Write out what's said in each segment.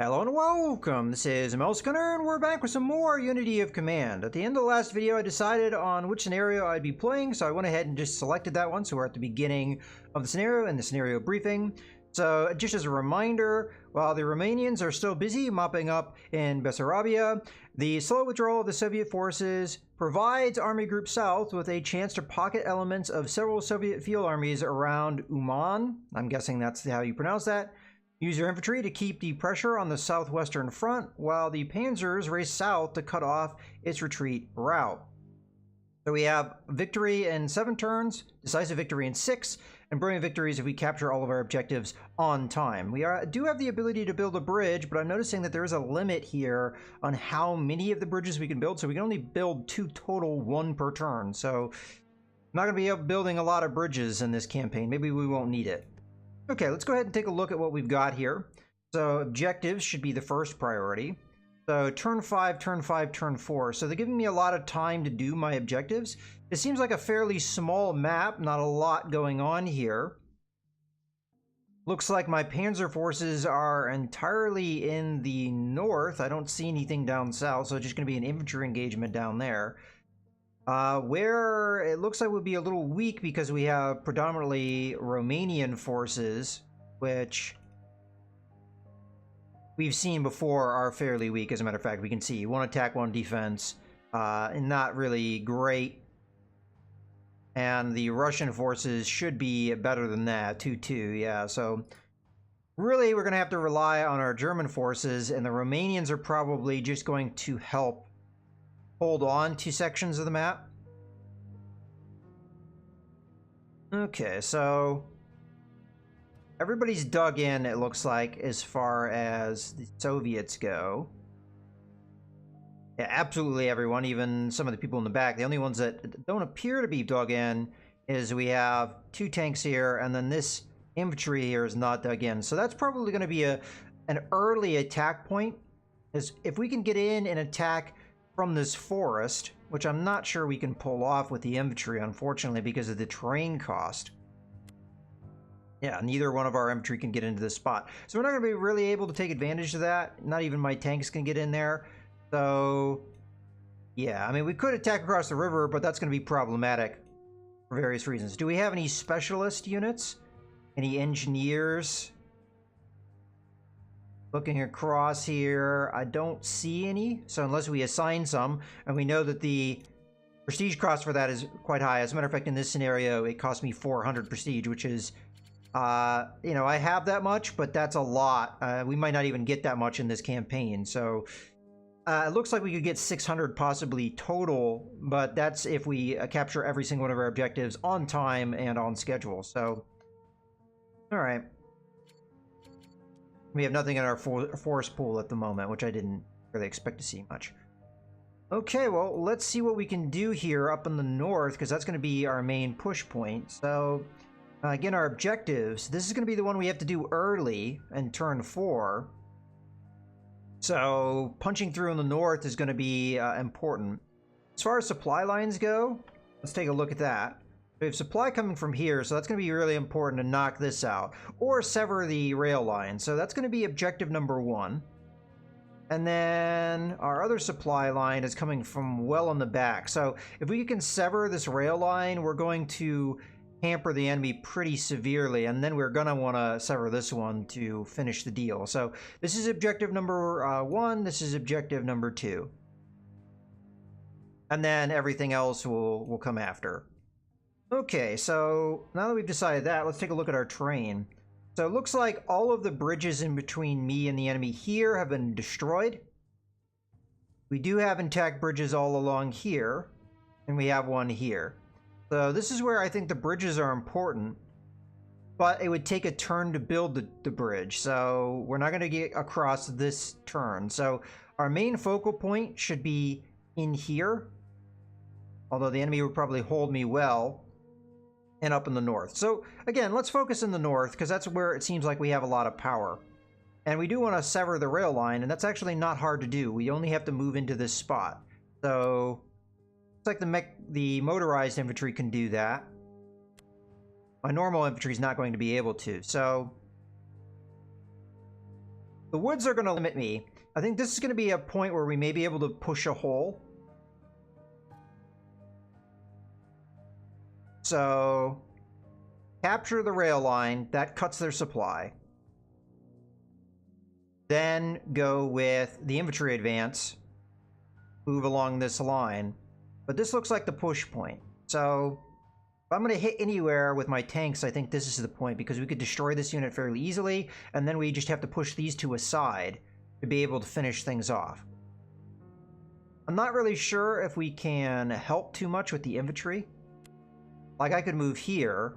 Hello and welcome, this is Gunner, and we're back with some more Unity of Command. At the end of the last video, I decided on which scenario I'd be playing, so I went ahead and just selected that one, so we're at the beginning of the scenario and the scenario briefing. So, just as a reminder, while the Romanians are still busy mopping up in Bessarabia, the slow withdrawal of the Soviet forces provides Army Group South with a chance to pocket elements of several Soviet field armies around Uman. I'm guessing that's how you pronounce that. Use your infantry to keep the pressure on the southwestern front, while the panzers race south to cut off its retreat route. So we have victory in 7 turns, decisive victory in 6, and brilliant victories if we capture all of our objectives on time. We do have the ability to build a bridge, but I'm noticing that there is a limit here on how many of the bridges we can build, so we can only build 2 total, 1 per turn. So I'm not going to be building a lot of bridges in this campaign. Maybe we won't need it. Okay, let's go ahead and take a look at what we've got here. So objectives should be the first priority. So turn 5, turn 5, turn 4. So they're giving me a lot of time to do my objectives. It seems like a fairly small map, not a lot going on here. Looks like my panzer forces are entirely in the north. I don't see anything down south, so it's just going to be an infantry engagement down there. Where it looks like would be a little weak because we have predominantly Romanian forces, which we've seen before are fairly weak. As a matter of fact, we can see 1 attack, 1 defense, and not really great. And the Russian forces should be better than that, 2-2, yeah. So really, we're going to have to rely on our German forces, and the Romanians are probably just going to help hold on to sections of the map. Okay, so everybody's dug in, it looks like, as far as the Soviets go. Yeah, absolutely everyone, even some of the people in the back. The only ones that don't appear to be dug in is we have 2 tanks here, and then this infantry here is not dug in. So that's probably going to be an early attack point. Is if we can get in and attack from this forest, which I'm not sure we can pull off with the infantry, unfortunately, because of the terrain cost. Yeah, neither one of our infantry can get into this spot. So we're not going to be really able to take advantage of that. Not even my tanks can get in there. So, yeah, I mean, we could attack across the river, but that's going to be problematic for various reasons. Do we have any specialist units? Any engineers? Looking across here, I don't see any. So unless we assign some, and we know that the prestige cost for that is quite high. As a matter of fact, in this scenario, it cost me 400 prestige, which is, you know, I have that much, but that's a lot. We might not even get that much in this campaign. So it looks like we could get 600 possibly total, but that's if we capture every single one of our objectives on time and on schedule. So, all right. We have nothing in our forest pool at the moment, which I didn't really expect to see much. Okay, well, let's see what we can do here up in the north, because that's going to be our main push point. So, again, our objectives. This is going to be the one we have to do early in turn 4. So, punching through in the north is going to be important. As far as supply lines go, let's take a look at that. We have supply coming from here, so that's going to be really important to knock this out. Or sever the rail line. So that's going to be objective number 1. And then our other supply line is coming from well on the back. So if we can sever this rail line, we're going to hamper the enemy pretty severely. And then we're going to want to sever this one to finish the deal. So this is objective number 1. This is objective number 2. And then everything else will come after. Okay, so now that we've decided that, let's take a look at our terrain. So it looks like all of the bridges in between me and the enemy here have been destroyed. We do have intact bridges all along here, and we have one here. So this is where I think the bridges are important, but it would take a turn to build the bridge, so we're not going to get across this turn. So our main focal point should be in here, although the enemy would probably hold me well. And up in the north. So again, let's focus in the north, because that's where it seems like we have a lot of power. And we do want to sever the rail line, and that's actually not hard to do. We only have to move into this spot. So it's like the motorized infantry can do that. My normal infantry is not going to be able to. So The woods are going to limit me. I think this is going to be a point where we may be able to push a hole. So, capture the rail line. That cuts their supply. Then go with the infantry advance. Move along this line. But this looks like the push point. So, if I'm going to hit anywhere with my tanks, I think this is the point, because we could destroy this unit fairly easily, and then we just have to push these two aside to be able to finish things off. I'm not really sure if we can help too much with the infantry. Like, I could move here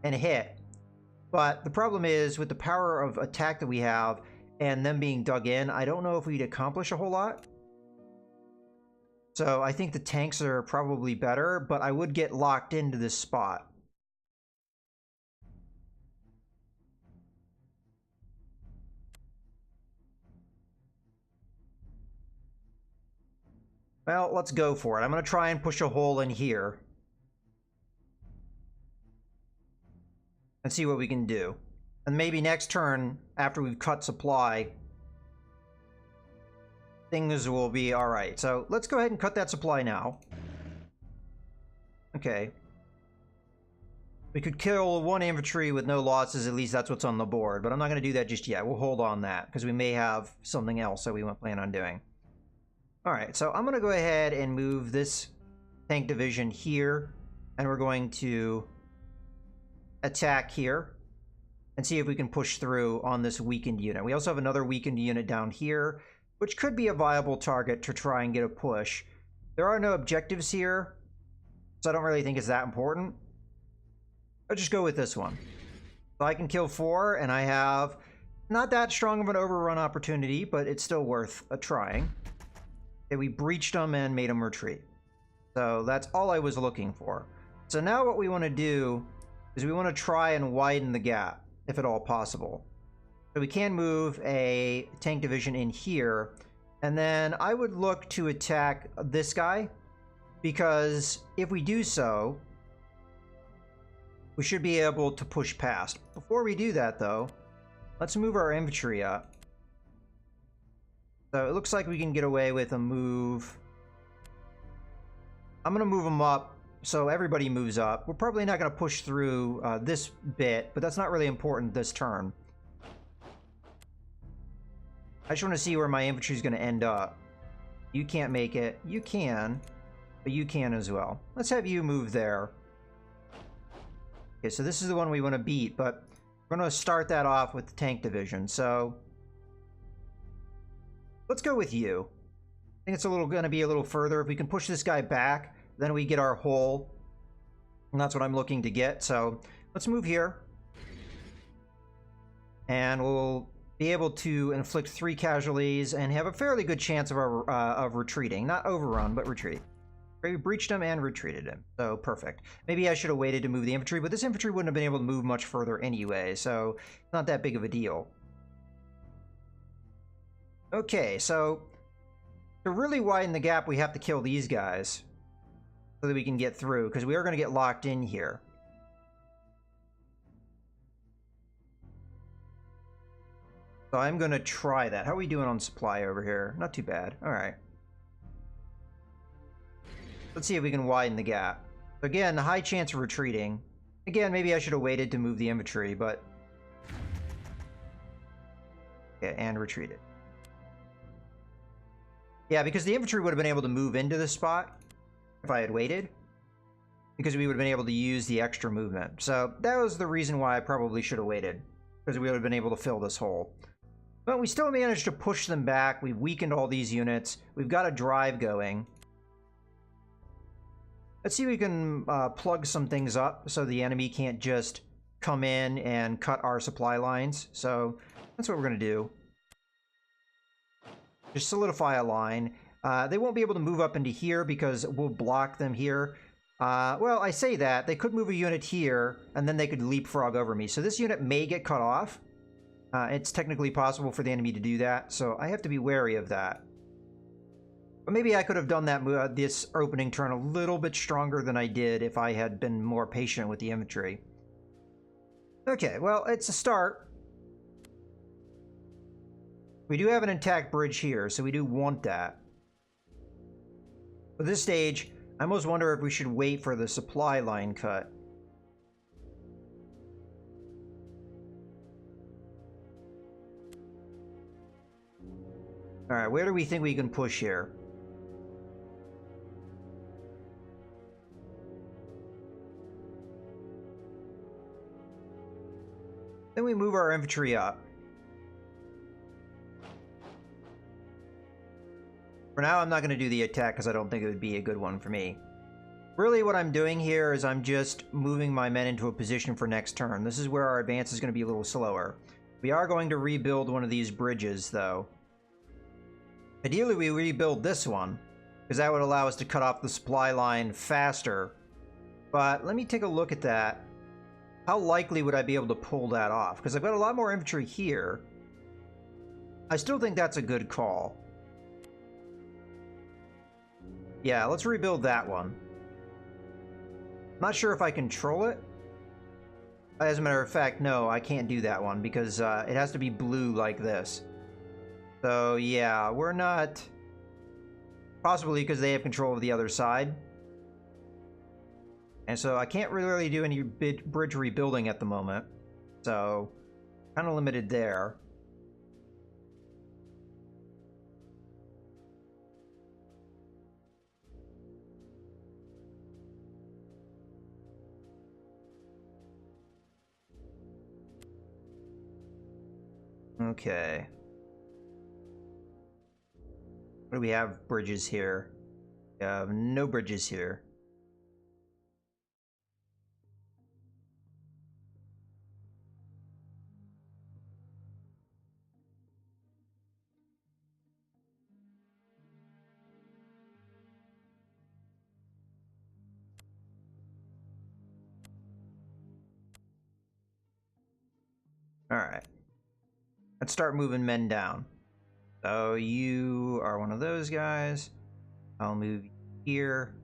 and hit, but the problem is with the power of attack that we have and them being dug in, I don't know if we'd accomplish a whole lot. So I think the tanks are probably better, but I would get locked into this spot. Well, let's go for it. I'm going to try and push a hole in here. And see what we can do. And maybe next turn, after we've cut supply, things will be alright. So let's go ahead and cut that supply now. Okay. We could kill one infantry with no losses, at least that's what's on the board. But I'm not going to do that just yet. We'll hold on that, because we may have something else that we won't plan on doing. Alright, so I'm going to go ahead and move this tank division here. And we're going to attack here and see if we can push through on this weakened unit. We also have another weakened unit down here, which could be a viable target to try and get a push. There are no objectives here, so I don't really think it's that important. I'll just go with this one. So I can kill 4, and I have not that strong of an overrun opportunity, but it's still worth a trying. Okay, we breached them and made them retreat. So that's all I was looking for. So now what we want to do is we want to try and widen the gap, if at all possible. So we can move a tank division in here, and then I would look to attack this guy, because if we do so, we should be able to push past. Before we do that, though, let's move our infantry up. So it looks like we can get away with a move. I'm going to move them up so everybody moves up. We're probably not going to push through this bit, but that's not really important this turn. I just want to see where my infantry is going to end up. You can't make it. You can, but you can as well. Let's have you move there. Okay, so this is the one we want to beat, but we're going to start that off with the tank division. So let's go with you. I think it's going to be a little further. If we can push this guy back, then we get our hole, and that's what I'm looking to get. So let's move here, and we'll be able to inflict 3 casualties and have a fairly good chance of retreating. Not overrun, but retreat. We breached him and retreated him, so perfect. Maybe I should have waited to move the infantry, but this infantry wouldn't have been able to move much further anyway, so it's not that big of a deal. Okay, so to really widen the gap, we have to kill these guys so that we can get through, because we are going to get locked in here. So I'm going to try that. How are we doing on supply over here? Not too bad. All right. Let's see if we can widen the gap. So again, a high chance of retreating. Again, maybe I should have waited to move the infantry, but... yeah, and retreated. Yeah, because the infantry would have been able to move into this spot if I had waited, because we would have been able to use the extra movement. So that was the reason why I probably should have waited, because we would have been able to fill this hole. But we still managed to push them back. We've weakened all these units. We've got a drive going. Let's see if we can plug some things up so the enemy can't just come in and cut our supply lines. So that's what we're going to do. Just solidify a line. They won't be able to move up into here because we'll block them here. Well, I say that. They could move a unit here, and then they could leapfrog over me. So this unit may get cut off. It's technically possible for the enemy to do that, so I have to be wary of that. But maybe I could have done that this opening turn a little bit stronger than I did if I had been more patient with the infantry. Okay, well, it's a start. We do have an intact bridge here, so we do want that. At this stage, I almost wonder if we should wait for the supply line cut. Alright, where do we think we can push here? Then we move our infantry up. For now, I'm not going to do the attack because I don't think it would be a good one for me. Really, what I'm doing here is I'm just moving my men into a position for next turn. This is where our advance is going to be a little slower. We are going to rebuild one of these bridges, though. Ideally, we rebuild this one, because that would allow us to cut off the supply line faster. But let me take a look at that. How likely would I be able to pull that off? Because I've got a lot more infantry here. I still think that's a good call. Yeah, let's rebuild that one. Not sure if I control it. As a matter of fact, no, I can't do that one because it has to be blue like this. So yeah, we're not... Possibly because they have control of the other side. And so I can't really do any bridge rebuilding at the moment. So, kind of limited there. Okay. What do we have? Bridges here. We have no bridges here. Alright. Let's start moving men down. So you are one of those guys. I'll move here.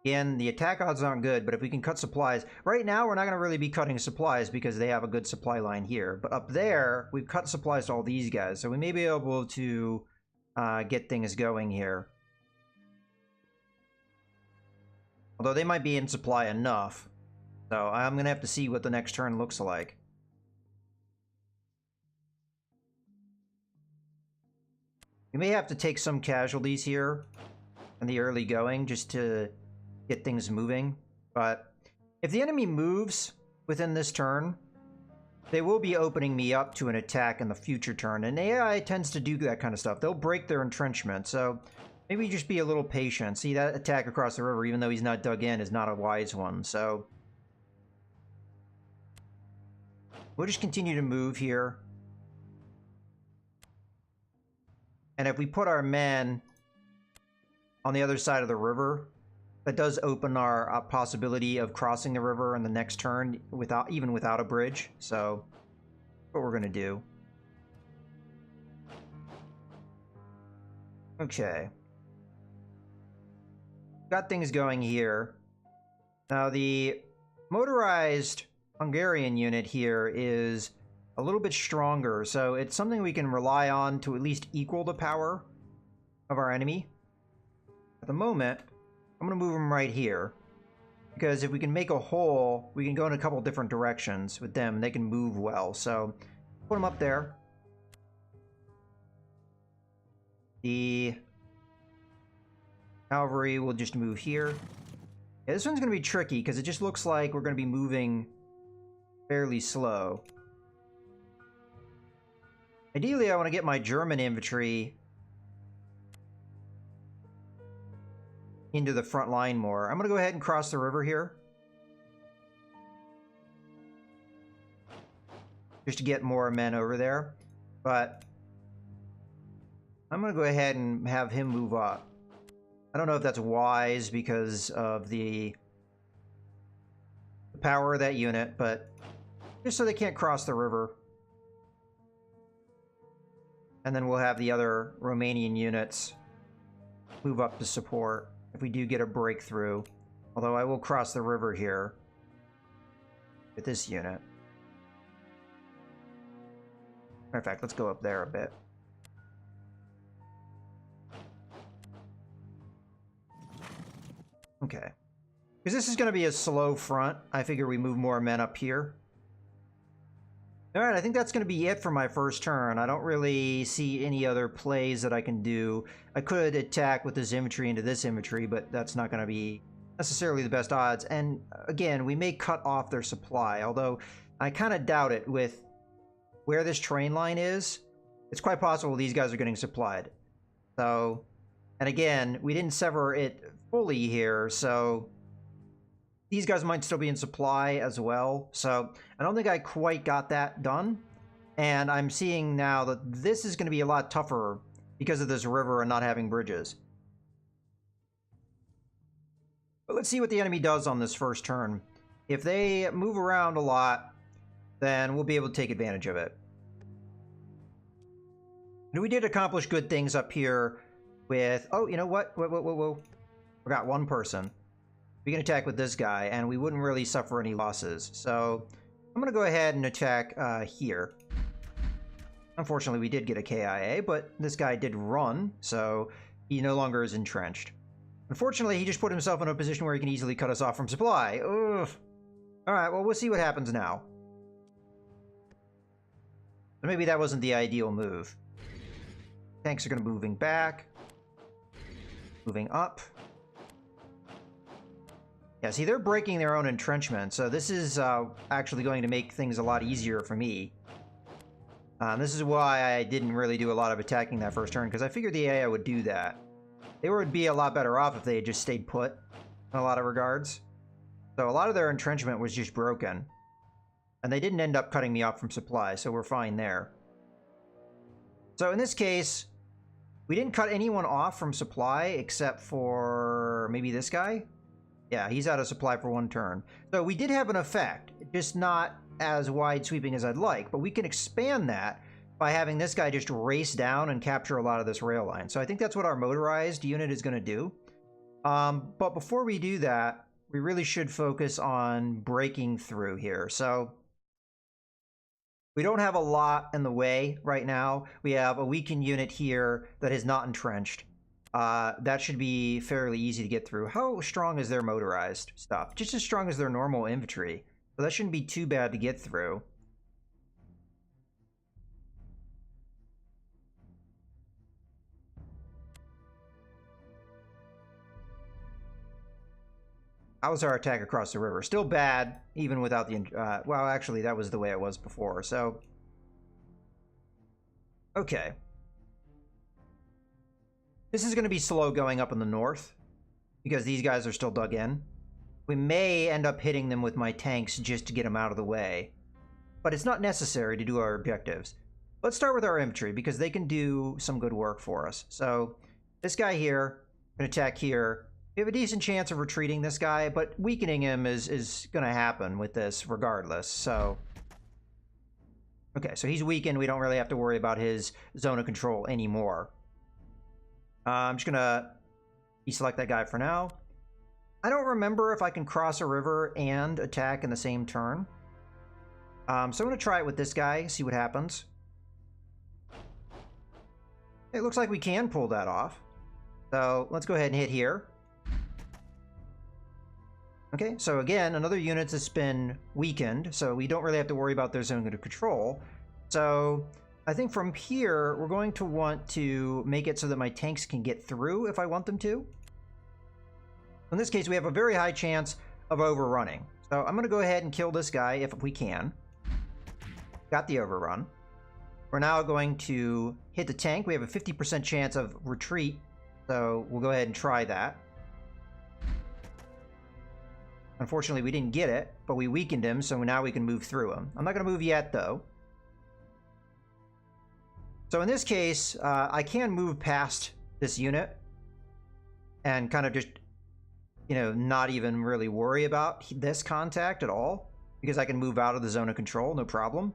Again, the attack odds aren't good, but if we can cut supplies... Right now, we're not going to really be cutting supplies because they have a good supply line here. But up there, we've cut supplies to all these guys, so we may be able to get things going here. Although they might be in supply enough. So I'm going to have to see what the next turn looks like. We may have to take some casualties here in the early going just to get things moving. But if the enemy moves within this turn, they will be opening me up to an attack in the future turn. And AI tends to do that kind of stuff. They'll break their entrenchment. So maybe just be a little patient. See, that attack across the river, even though he's not dug in, is not a wise one. So we'll just continue to move here. And if we put our men on the other side of the river, that does open our possibility of crossing the river in the next turn even without a bridge. So that's what we're going to do. Okay. Got things going here. Now the motorized Hungarian unit here is a little bit stronger, so it's something we can rely on to at least equal the power of our enemy. At the moment, I'm going to move them right here, because if we can make a hole, we can go in a couple different directions with them, and they can move well. So, put them up there. The cavalry will just move here. Yeah, this one's going to be tricky, because it just looks like we're going to be moving fairly slow. Ideally, I want to get my German infantry into the front line more. I'm going to go ahead and cross the river here. Just to get more men over there. But I'm going to go ahead and have him move up. I don't know if that's wise because of the power of that unit, but just so they can't cross the river. And then we'll have the other Romanian units move up to support if we do get a breakthrough. Although I will cross the river here. with this unit. Matter of fact, let's go up there a bit. Okay. Because this is going to be a slow front, I figure we move more men up here. Alright, I think that's going to be it for my first turn. I don't really see any other plays that I can do. I could attack with this infantry into this infantry, but that's not going to be necessarily the best odds. And again, we may cut off their supply, although I kind of doubt it with where this train line is. It's quite possible these guys are getting supplied. So, and again, we didn't sever it fully here, so these guys might still be in supply as well. So I don't think I quite got that done. And I'm seeing now that this is going to be a lot tougher because of this river and not having bridges. But let's see what the enemy does on this first turn. If they move around a lot, then we'll be able to take advantage of it. And we did accomplish good things up here with... Oh, you know what? Whoa. Forgot one person. We can attack with this guy, and we wouldn't really suffer any losses. So I'm going to go ahead and attack here. Unfortunately, we did get a KIA, but this guy did run, so he no longer is entrenched. Unfortunately, he just put himself in a position where he can easily cut us off from supply. Ugh. Alright, well, we'll see what happens now. But maybe that wasn't the ideal move. Tanks are going to be moving back. Moving up. Yeah, see, they're breaking their own entrenchment, so this is actually going to make things a lot easier for me. This is why I didn't really do a lot of attacking that first turn, because I figured the AI would do that. They would be a lot better off if they had just stayed put, in a lot of regards. So a lot of their entrenchment was just broken. And they didn't end up cutting me off from supply, so we're fine there. So in this case, we didn't cut anyone off from supply, except for maybe this guy? Yeah, he's out of supply for one turn. So we did have an effect, just not as wide sweeping as I'd like, but we can expand that by having this guy just race down and capture a lot of this rail line. So I think that's what our motorized unit is going to do. But before we do that, we really should focus on breaking through here. So we don't have a lot in the way right now. We have a weakened unit here that is not entrenched. That should be fairly easy to get through. How strong is their motorized stuff? Just as strong as their normal infantry. So that shouldn't be too bad to get through. How was our attack across the river? Still bad, even without the... well, actually, that was the way it was before, so... Okay. This is going to be slow going up in the north, because these guys are still dug in. We may end up hitting them with my tanks just to get them out of the way. But it's not necessary to do our objectives. Let's start with our infantry, because they can do some good work for us. So, this guy here can attack here. We have a decent chance of retreating this guy, but weakening him is going to happen with this regardless, so... Okay, so he's weakened. We don't really have to worry about his zone of control anymore. I'm just going to deselect that guy for now. I don't remember if I can cross a river and attack in the same turn. So I'm going to try it with this guy, see what happens. It looks like we can pull that off. So let's go ahead and hit here. Okay, so again, another unit that's been weakened, so we don't really have to worry about their zone of control. So I think from here, we're going to want to make it so that my tanks can get through if I want them to. In this case, we have a very high chance of overrunning. So I'm going to go ahead and kill this guy if we can. Got the overrun. We're now going to hit the tank. We have a 50% chance of retreat, so we'll go ahead and try that. Unfortunately, we didn't get it, but we weakened him, so now we can move through him. I'm not going to move yet, though. So in this case, I can move past this unit and kind of just, you know, not even really worry about this contact at all, because I can move out of the zone of control, no problem.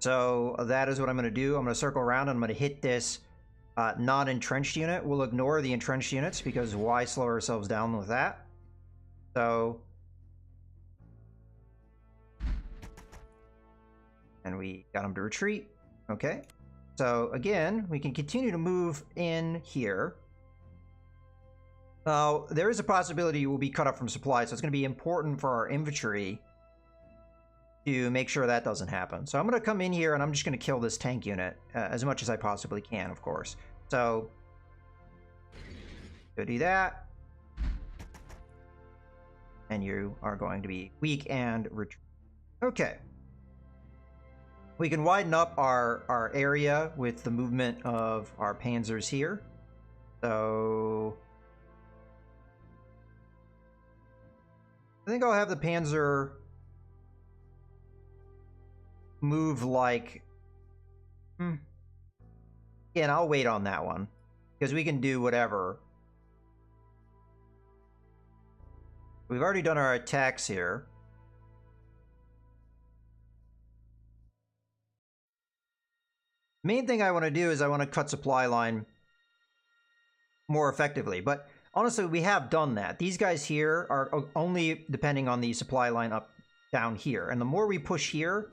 So that is what I'm going to do. I'm going to circle around and I'm going to hit this non-entrenched unit. We'll ignore the entrenched units because why slow ourselves down with that? So, And we got him to retreat. Okay. So again, we can continue to move in here. There is a possibility we'll be cut off from supply, so it's going to be important for our infantry to make sure that doesn't happen. So I'm going to come in here and I'm just going to kill this tank unit as much as I possibly can, of course. So go do that. And you are going to be weak and retreat. Okay. We can widen up our area with the movement of our panzers here. So I think I'll have the panzer move like... Again, I'll wait on that one, because we can do whatever. We've already done our attacks here. Main thing I want to do is I want to cut supply line more effectively, but honestly, we have done that. These guys here are only depending on the supply line up down here, and the more we push here,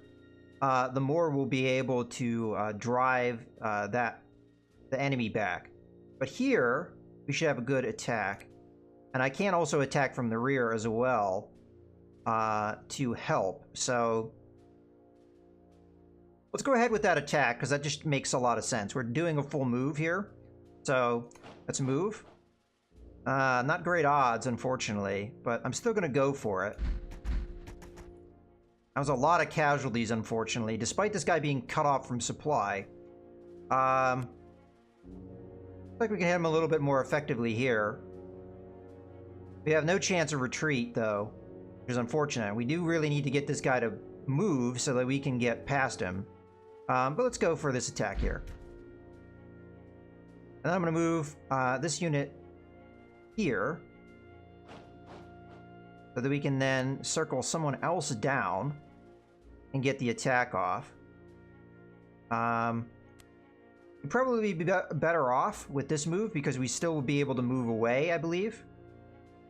the more we'll be able to drive the enemy back. But here, we should have a good attack. And I can also attack from the rear as well to help. So let's go ahead with that attack, because that just makes a lot of sense. We're doing a full move here. So let's move. Not great odds, unfortunately, but I'm still going to go for it. That was a lot of casualties, unfortunately, despite this guy being cut off from supply. Looks like we can hit him a little bit more effectively here. We have no chance of retreat, though, which is unfortunate. We do really need to get this guy to move so that we can get past him. But let's go for this attack here. And then I'm going to move this unit here so that we can then circle someone else down and get the attack off. We'd probably be better off with this move because we still will be able to move away, I believe.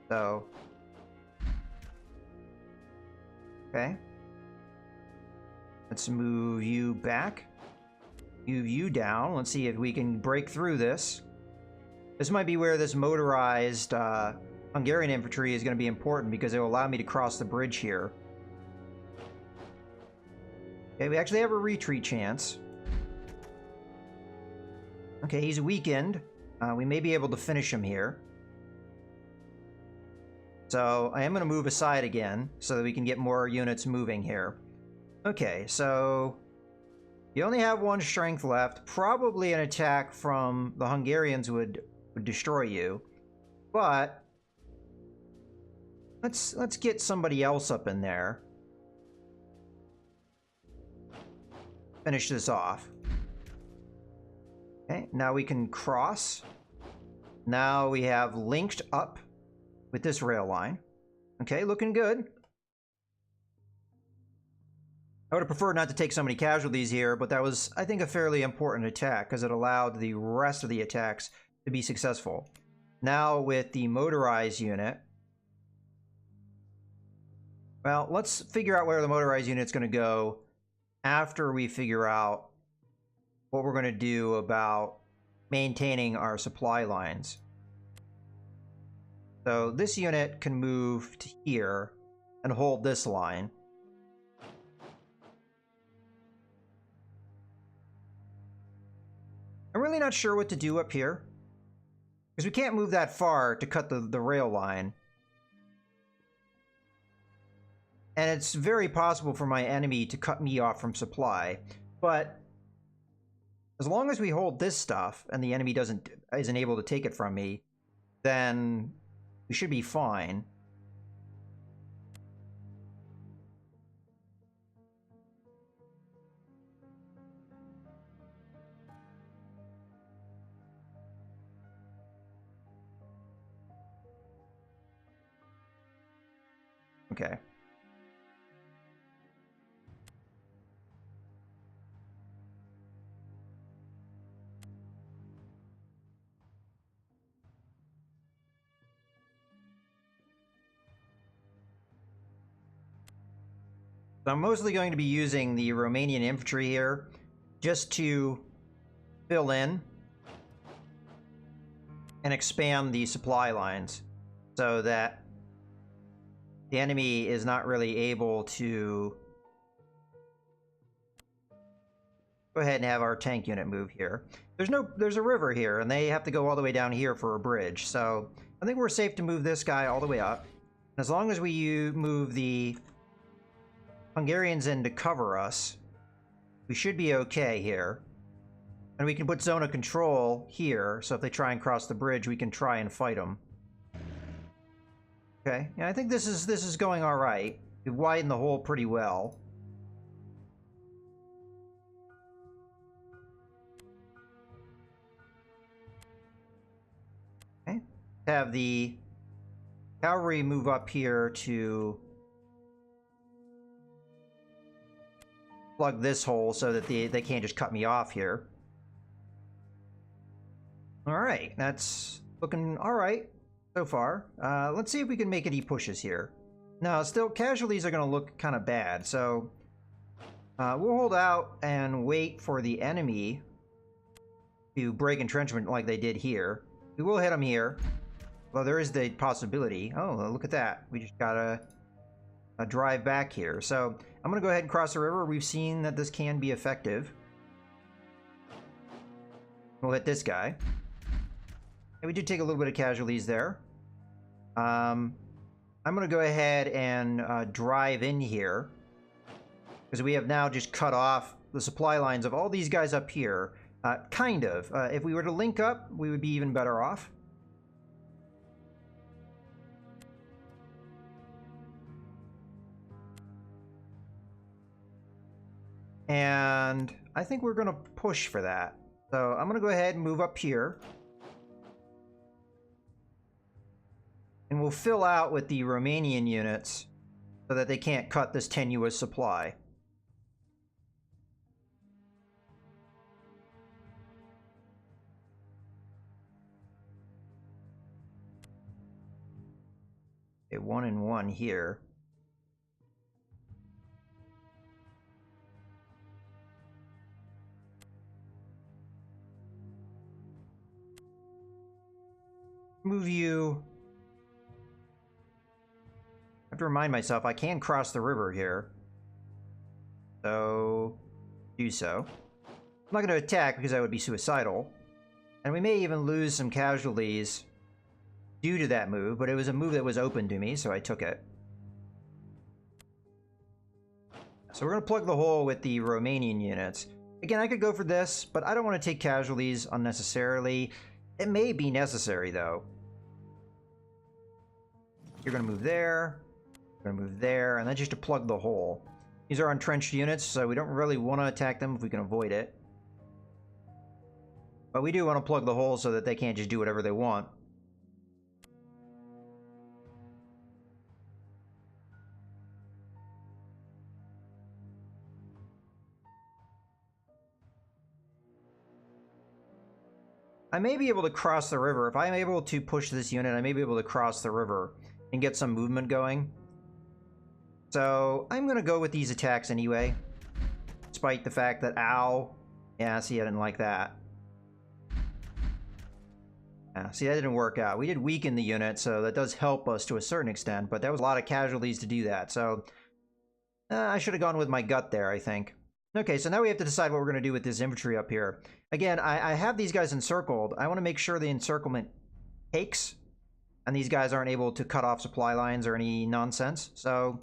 So, okay. Let's move you back. Move you down. Let's see if we can break through this. This might be where this motorized Hungarian infantry is going to be important because it will allow me to cross the bridge here. Okay, we actually have a retreat chance. Okay, he's weakened. We may be able to finish him here. So I am going to move aside again so that we can get more units moving here. Okay, so you only have one strength left. Probably an attack from the Hungarians would destroy you. But let's get somebody else up in there. Finish this off. Okay, now we can cross. Now we have linked up with this rail line. Okay, looking good. I would have preferred not to take so many casualties here, but that was, I think, a fairly important attack because it allowed the rest of the attacks to be successful. Now with the motorized unit, well, let's figure out where the motorized unit's going to go after we figure out what we're going to do about maintaining our supply lines. So this unit can move to here and hold this line. I'm really not sure what to do up here, because we can't move that far to cut the rail line. And it's very possible for my enemy to cut me off from supply. But as long as we hold this stuff and the enemy isn't able to take it from me, then we should be fine. Okay. So I'm mostly going to be using the Romanian infantry here just to fill in and expand the supply lines so that the enemy is not really able to go ahead and have our tank unit move here. There's a river here, and they have to go all the way down here for a bridge. So I think we're safe to move this guy all the way up. And as long as we move the Hungarians in to cover us, we should be okay here. And we can put zone of control here, so if they try and cross the bridge, we can try and fight them. Okay, yeah, I think this is going all right. We've widened the hole pretty well. Okay, have the cavalry move up here to plug this hole so that they can't just cut me off here. All right, that's looking all right so far. Let's see if we can make any pushes here. No, still casualties are going to look kind of bad, so we'll hold out and wait for the enemy to break entrenchment like they did here. We will hit them here. Well, there is the possibility. Oh, look at that. We just got a drive back here. So I'm going to go ahead and cross the river. We've seen that this can be effective. We'll hit this guy. And we did take a little bit of casualties there. I'm going to go ahead and drive in here, because we have now just cut off the supply lines of all these guys up here. Kind of. If we were to link up, we would be even better off. And I think we're going to push for that. So I'm going to go ahead and move up here. And we'll fill out with the Romanian units so that they can't cut this tenuous supply. Okay, 1 and 1 here. Move you. I have to remind myself I can cross the river here. So, do so. I'm not going to attack because that would be suicidal. And we may even lose some casualties due to that move, but it was a move that was open to me, so I took it. So we're going to plug the hole with the Romanian units. Again, I could go for this, but I don't want to take casualties unnecessarily. It may be necessary, though. You're going to move there. You're going to move there, and then just to plug the hole. These are entrenched units, so we don't really want to attack them if we can avoid it. But we do want to plug the hole so that they can't just do whatever they want. I may be able to cross the river. If I'm able to push this unit, I may be able to cross the river and get some movement going. So I'm going to go with these attacks anyway, despite the fact that, ow. Yeah, see, I didn't like that. Yeah, see, that didn't work out. We did weaken the unit, so that does help us to a certain extent, but that was a lot of casualties to do that. So I should have gone with my gut there, I think. Okay, so now we have to decide what we're going to do with this infantry up here. Again, I have these guys encircled. I want to make sure the encirclement takes, and these guys aren't able to cut off supply lines or any nonsense. So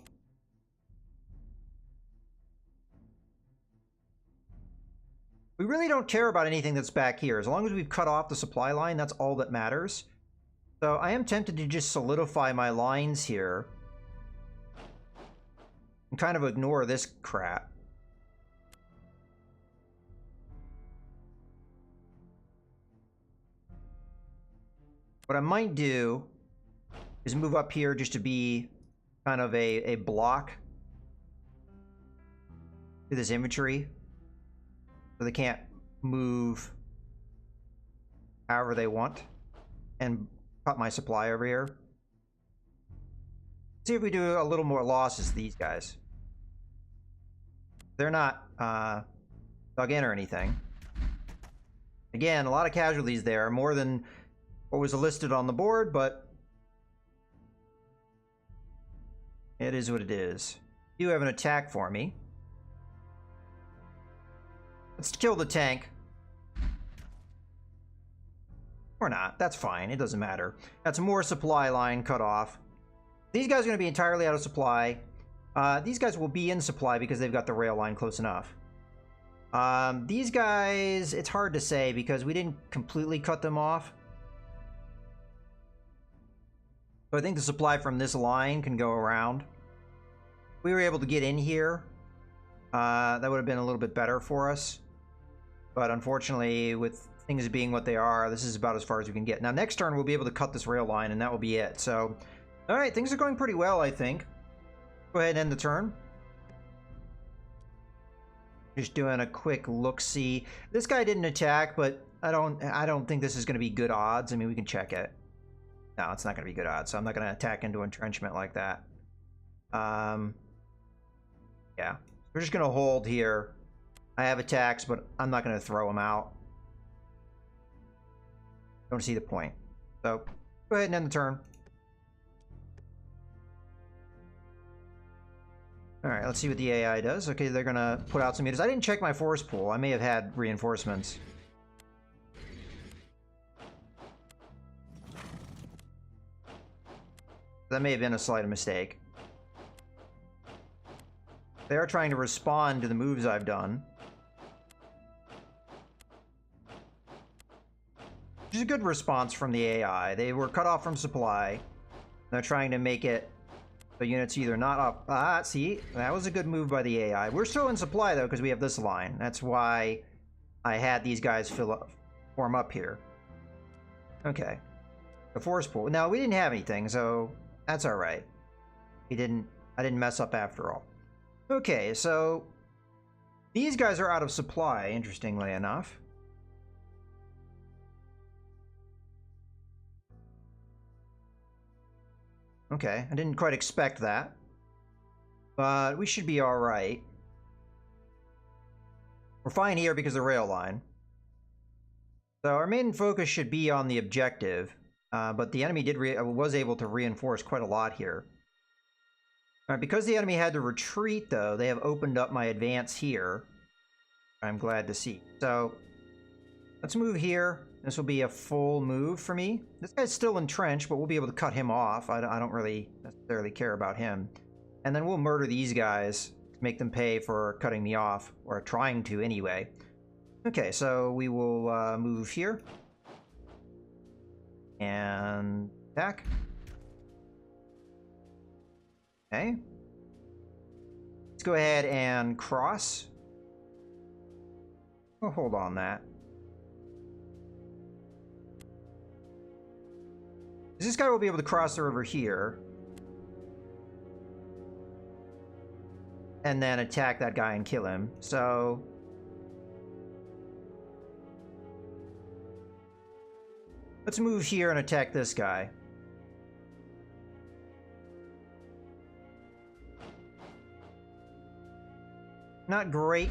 we really don't care about anything that's back here. As long as we've cut off the supply line, that's all that matters. So I am tempted to just solidify my lines here and kind of ignore this crap. What I might do is move up here just to be kind of a block to this infantry, so they can't move however they want, and cut my supply over here. See if we do a little more losses to these guys. They're not dug in or anything. Again, a lot of casualties there, more than what was listed on the board, but it is what it is. You have an attack for me. Let's kill the tank. Or not. That's fine. It doesn't matter. That's more supply line cut off. These guys are going to be entirely out of supply. These guys will be in supply because they've got the rail line close enough. These guys, it's hard to say because we didn't completely cut them off. So I think the supply from this line can go around. We were able to get in here. That would have been a little bit better for us. But unfortunately, with things being what they are, this is about as far as we can get. Now, next turn, we'll be able to cut this rail line, and that will be it. So, all right, things are going pretty well, I think. Go ahead and end the turn. Just doing a quick look-see. This guy didn't attack, but I don't think this is going to be good odds. I mean, we can check it. No, it's not going to be good odds, so I'm not going to attack into entrenchment like that. Yeah, we're just going to hold here. I have attacks, but I'm not going to throw them out. Don't see the point. So, go ahead and end the turn. Alright, let's see what the AI does. Okay, they're going to put out some units. I didn't check my force pool. I may have had reinforcements. That may have been a slight mistake. They are trying to respond to the moves I've done. Which is a good response from the AI. They were cut off from supply. They're trying to make it so units either not up. Ah, see, that was a good move by the AI. We're still in supply though because we have this line. That's why I had these guys form up here. Okay, the force pool. Now we didn't have anything, so that's all right. I didn't mess up after all. Okay, so these guys are out of supply. Interestingly enough. Okay, I didn't quite expect that. But we should be alright. We're fine here because of the rail line. So our main focus should be on the objective. But the enemy was able to reinforce quite a lot here. Alright, because the enemy had to retreat, though, they have opened up my advance here. I'm glad to see. So, let's move here. This will be a full move for me. This guy's still entrenched, but we'll be able to cut him off. I don't really necessarily care about him. And then we'll murder these guys to make them pay for cutting me off, or trying to anyway. Okay, so we will move here. And attack. Okay. Let's go ahead and cross. We'll hold on that. This guy will be able to cross the river here. And then attack that guy and kill him. So let's move here and attack this guy. Not great.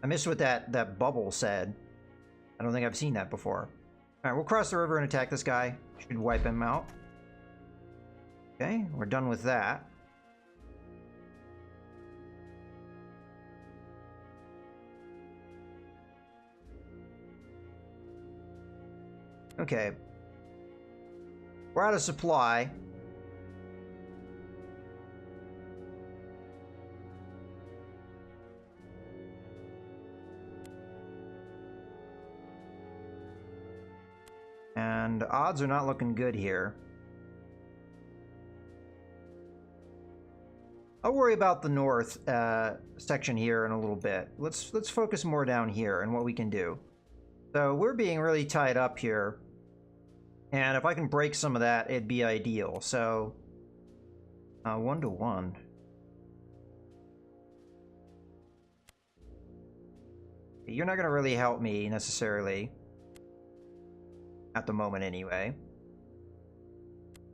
I missed what that bubble said. I don't think I've seen that before. Alright, we'll cross the river and attack this guy. Should wipe him out. Okay, we're done with that. Okay. We're out of supply. And odds are not looking good here. I'll worry about the north section here in a little bit. Let's focus more down here and what we can do. So we're being really tied up here. And if I can break some of that, it'd be ideal. So 1-to-1. You're not going to really help me necessarily. At the moment, anyway.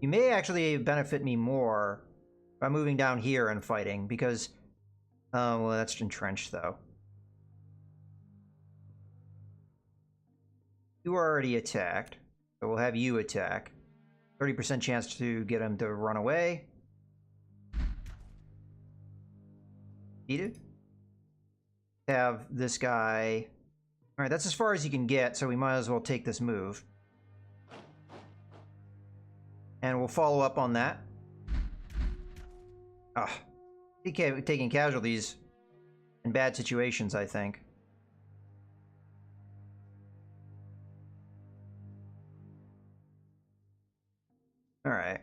You may actually benefit me more by moving down here and fighting, because... well, that's entrenched, though. You already attacked, so we'll have you attack. 30% chance to get him to run away. Defeated. Have this guy... Alright, that's as far as you can get, so we might as well take this move. And we'll follow up on that. Ah, taking casualties in bad situations, I think. Alright.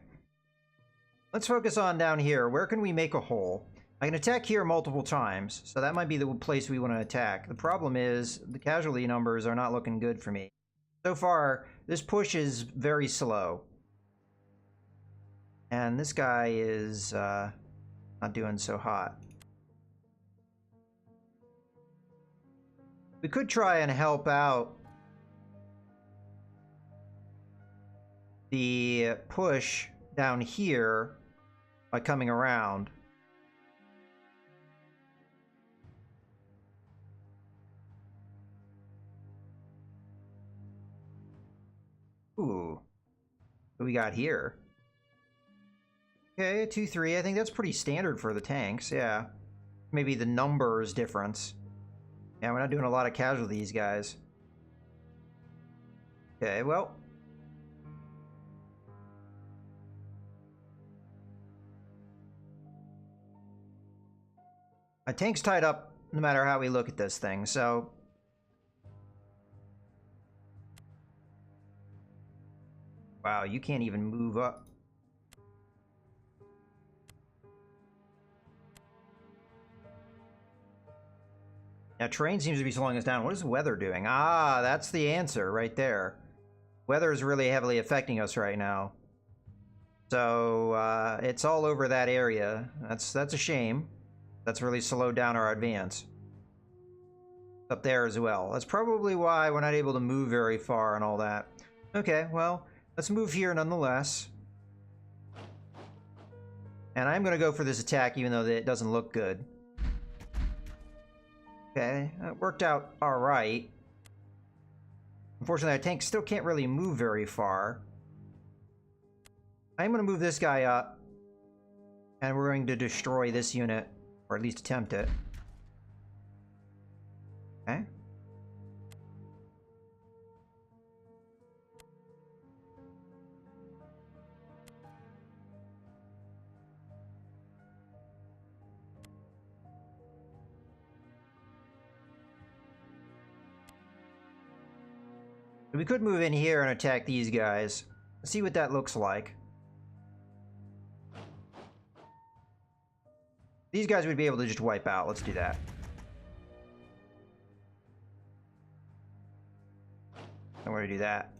Let's focus on down here. Where can we make a hole? I can attack here multiple times, so that might be the place we want to attack. The problem is, the casualty numbers are not looking good for me. So far, this push is very slow. And this guy is not doing so hot. We could try and help out the push down here by coming around. Ooh, what we got here? Okay, 2-3. I think that's pretty standard for the tanks, yeah. Maybe the numbers difference. Yeah, we're not doing a lot of casualties, guys. Okay, well. My tank's tied up no matter how we look at this thing, so... Wow, you can't even move up. Now, terrain seems to be slowing us down. What is weather doing? Ah, that's the answer right there. Weather is really heavily affecting us right now. So, it's all over that area. That's a shame. That's really slowed down our advance. Up there as well. That's probably why we're not able to move very far and all that. Okay, well, let's move here nonetheless. And I'm going to go for this attack even though it doesn't look good. Okay, that worked out alright. Unfortunately, our tank still can't really move very far. I'm going to move this guy up. And we're going to destroy this unit. Or at least attempt it. Okay. We could move in here and attack these guys. Let's see what that looks like. These guys would be able to just wipe out. Let's do that. I'm going to do that.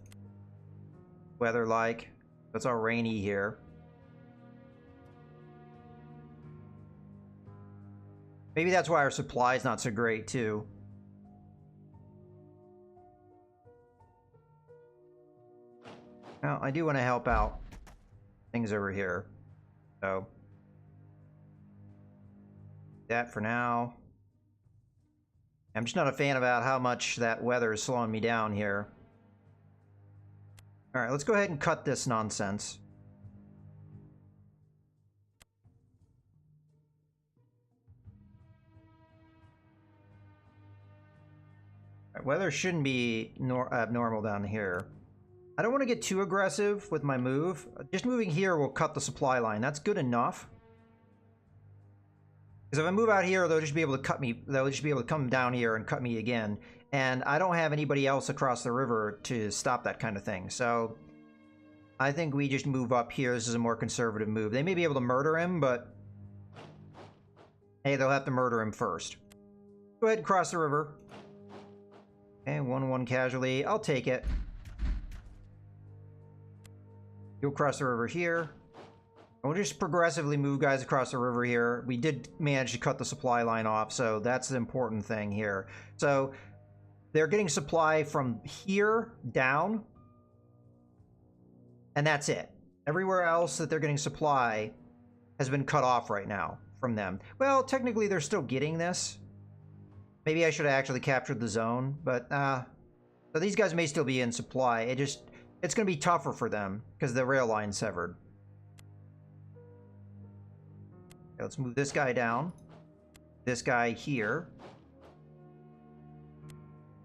Weather like. It's all rainy here. Maybe that's why our supply is not so great too. Now, I do want to help out things over here. So, that for now. I'm just not a fan about how much that weather is slowing me down here. Alright, let's go ahead and cut this nonsense. Alright, weather shouldn't be abnormal down here. I don't want to get too aggressive with my move. Just moving here will cut the supply line. That's good enough. Because if I move out here, they'll just be able to cut me. They'll just be able to come down here and cut me again. And I don't have anybody else across the river to stop that kind of thing. So I think we just move up here. This is a more conservative move. They may be able to murder him, but hey, they'll have to murder him first. Go ahead and cross the river. Okay, 1-1 casualty. I'll take it. You'll cross the river here. We'll just progressively move guys across the river here. We did manage to cut the supply line off, so that's the important thing here. So they're getting supply from here down, and that's it. Everywhere else that they're getting supply has been cut off right now from them. Well, technically they're still getting this. Maybe I should have actually captured the zone, but so these guys may still be in supply. It's going to be tougher for them because the rail line's severed. Okay, let's move this guy down. This guy here.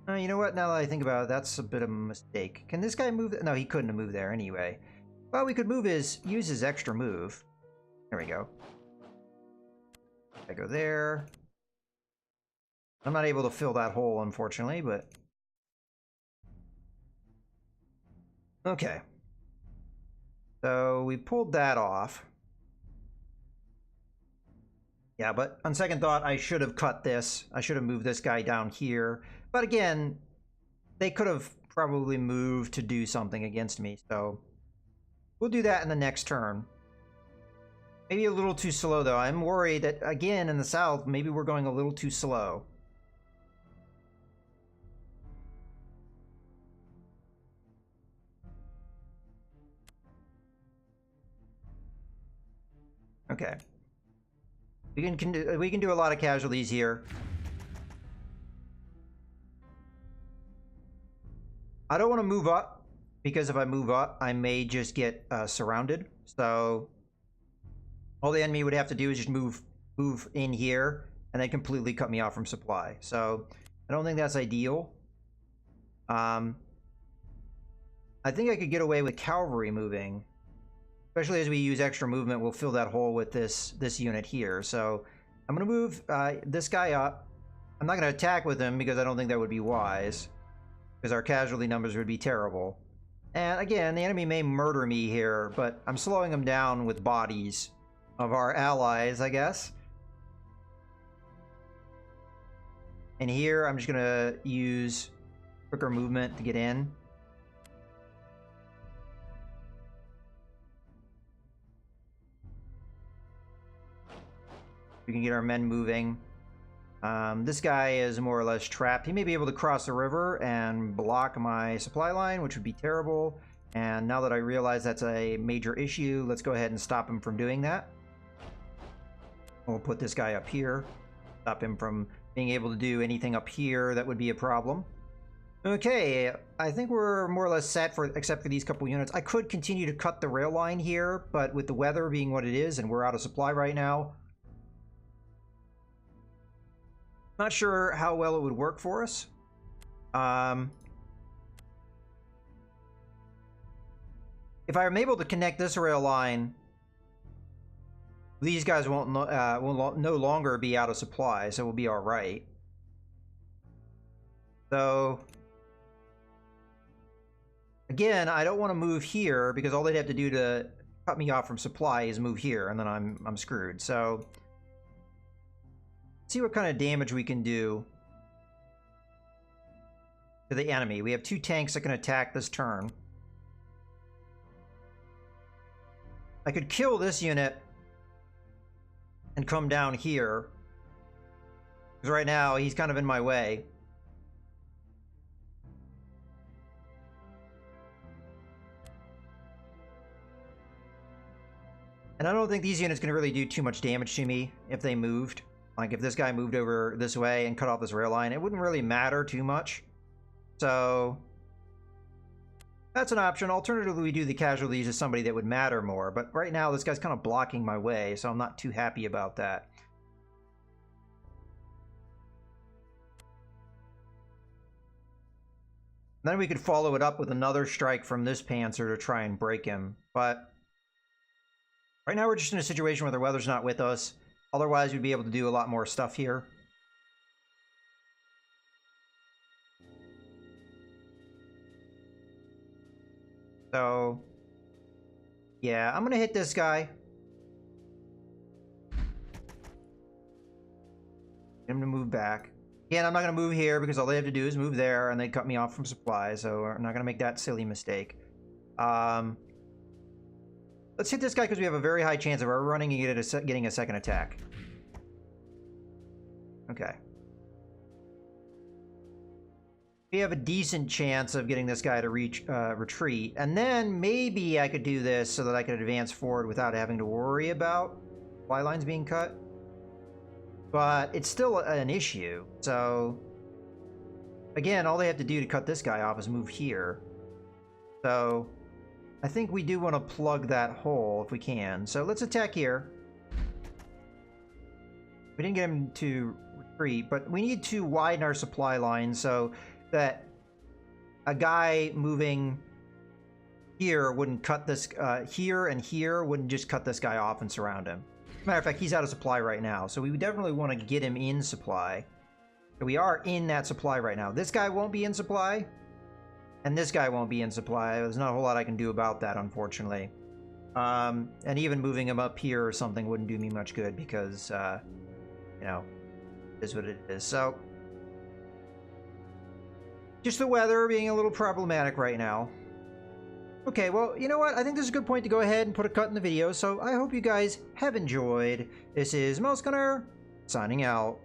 You know what? Now that I think about it, that's a bit of a mistake. Can this guy move? No, he couldn't have moved there anyway. Well, we could use his extra move. There we go. I go there. I'm not able to fill that hole, unfortunately, but... Okay. So we pulled that off. Yeah, but on second thought, I should have cut this. I should have moved this guy down here. But again, they could have probably moved to do something against me, so we'll do that in the next turn. Maybe a little too slow, though. I'm worried that, again, in the south, maybe we're going a little too slow. Okay. We can do a lot of casualties here. I don't want to move up, because if I move up, I may just get surrounded. So all the enemy would have to do is just move in here, and then completely cut me off from supply. So I don't think that's ideal. I think I could get away with cavalry moving. Especially as we use extra movement, we'll fill that hole with this unit here. So I'm going to move this guy up. I'm not going to attack with him because I don't think that would be wise. Because our casualty numbers would be terrible. And again, the enemy may murder me here, but I'm slowing them down with bodies of our allies, I guess. And here, I'm just going to use quicker movement to get in. We can get our men moving. This guy is more or less trapped. He may be able to cross the river and block my supply line, which would be terrible. And now that I realize that's a major issue, let's go ahead and stop him from doing that. We'll put this guy up here. Stop him from being able to do anything up here that would be a problem. Okay, I think we're more or less set except for these couple units. I could continue to cut the rail line here, but with the weather being what it is and we're out of supply right now, not sure how well it would work for us. If I'm able to connect this rail line, these guys will no longer be out of supply, so we'll be all right. So again, I don't want to move here because all they'd have to do to cut me off from supply is move here, and then I'm screwed. So see what kind of damage we can do to the enemy. We have 2 tanks that can attack this turn. I could kill this unit and come down here, because right now he's kind of in my way. And I don't think these units can really do too much damage to me if they moved. Like, if this guy moved over this way and cut off this rail line, it wouldn't really matter too much. So that's an option. Alternatively, we do the casualties to somebody that would matter more. But right now, this guy's kind of blocking my way, so I'm not too happy about that. Then we could follow it up with another strike from this panzer to try and break him. But right now, we're just in a situation where the weather's not with us. Otherwise, we'd be able to do a lot more stuff here. So yeah, I'm gonna hit this guy. Get him to move back. Again, I'm not gonna move here because all they have to do is move there and they cut me off from supply, so I'm not gonna make that silly mistake. Let's hit this guy because we have a very high chance of our running and getting a second attack. Okay. We have a decent chance of getting this guy to retreat, and then maybe I could do this so that I could advance forward without having to worry about supply lines being cut. But it's still an issue. So, again, all they have to do to cut this guy off is move here. So, I think we do want to plug that hole if we can. So let's attack here. We didn't get him to retreat, but we need to widen our supply line so that a guy moving here wouldn't cut this, here and here wouldn't just cut this guy off and surround him. Matter of fact, he's out of supply right now, so we definitely want to get him in supply. So we are in that supply right now. This guy won't be in supply, and this guy won't be in supply. There's not a whole lot I can do about that, unfortunately. And even moving him up here or something wouldn't do me much good because, you know, it is what it is. So, just the weather being a little problematic right now. Okay, well, you know what? I think this is a good point to go ahead and put a cut in the video, so I hope you guys have enjoyed. This is Mouse Gunner, signing out.